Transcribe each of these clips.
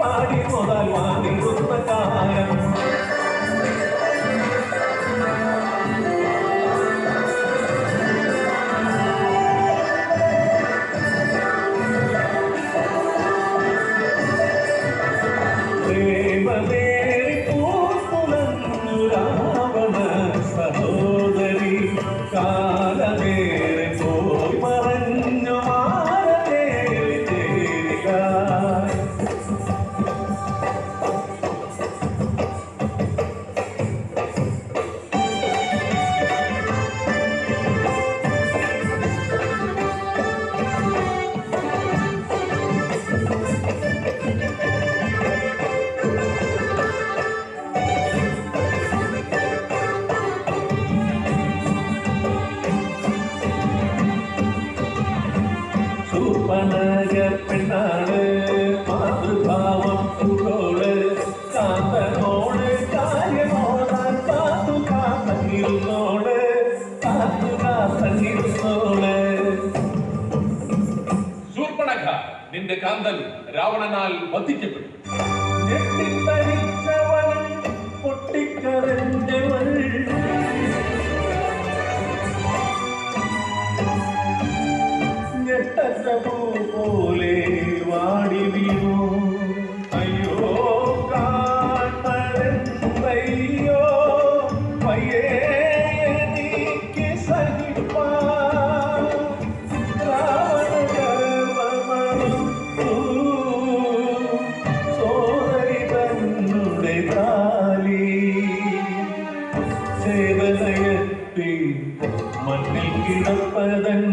പാടി മുതൽ വാങ്ങിടുന്ന കാലം സഹോദരി കാലമേറെ പോയി മറഞ്ഞു മാറേ പെണ്ണാണ് മാതൃഭാവം ഉള്ളോള് കാന്തനോട് കാര്യമോടാൻ കാത്തുകാത്തങ്ങിരുന്നോള് ശൂർപ്പണഖ നിന്റെ കാന്തൻ രാവണനാൽ വധിക്കപ്പെട്ടു. ഞെട്ടിത്തരിച്ചവൾ പൊട്ടിക്കരഞ്ഞവൾ ഞെട്ടപ്പൂ പോലെ വാടി വീണു. അയ്യോ കാണയോ പയ്യേ നീക്ക് സഹിപ്പാൻ സോദരി തന്നുടെ താലി ചേതനയത്തി മണ്ണിൽ കിടപ്പതൻ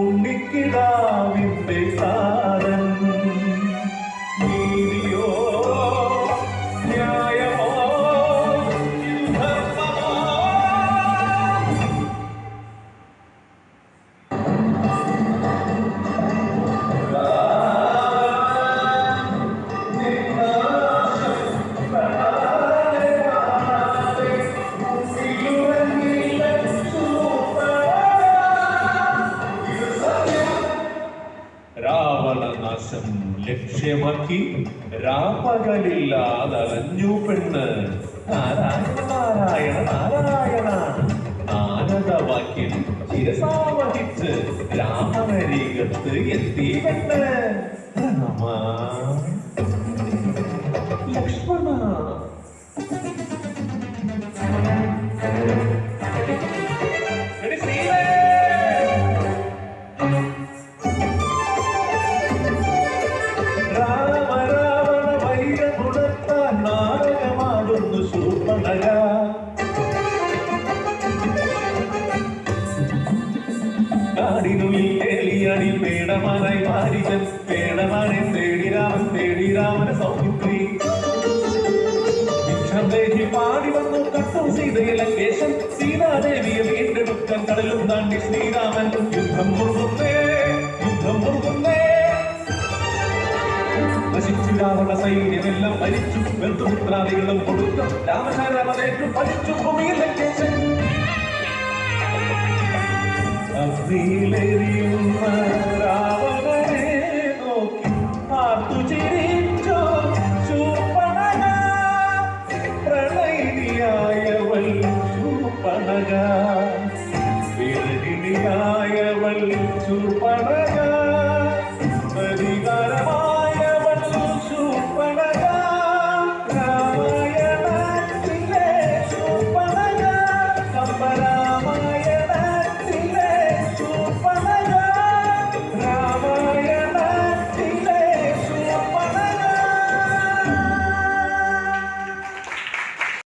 ഉണ്ണിക്കിടാവിന്റെ സാരൻ നീതിയോ ന്യായമോ ധർമ്മമോ രാവണനാശം ലക്ഷ്യമാക്കി രാപ്പകലില്ലാതലഞ്ഞു പെണ്ണ്. നാരായണ നാരായണ നാരായണ നാരദവാക്യം ശിരസാവഹിച്ച് രാമനരീകത്ത് എത്തി പെണ്ണ്. രാമ ലക്ഷ്മണ നാടകമാടുന്നു ശൂർപ്പണഖ. കാടിനുള്ളിൽ എലിയടി പേടമാനായി മാരിജൻ പേടമാനെ തേടി രാമനെ സൗമിത്രി ഭിക്ഷന്തേജി പാടി വന്നു കട്ടു സീതയിലെ കേശം. സീതാദേവിയെ വീണ്ടെടുക്കാൻ കടലും താണ്ടി ശ്രീരാമൻ യുദ്ധം മുറുകുന്നേ. രാവണ സൈന്യമെല്ലാം മരിച്ചു. ബന്ധുമിത്രാദികളും കൊടുക്കും. രാമനേറ്റു പഠിച്ചു ഭൂമിയിൽ ലങ്കേശൻ. അഗ്നിയിലെരിയുന്ന രാവണനെ നോക്കി ആർത്തു ചിരിച്ചോ ശൂർപ്പണഖ. പ്രണയിനിയായവൾ ശൂർപ്പണഖ. വിരഹിണിയായവൾ ശൂർപ്പണഖ.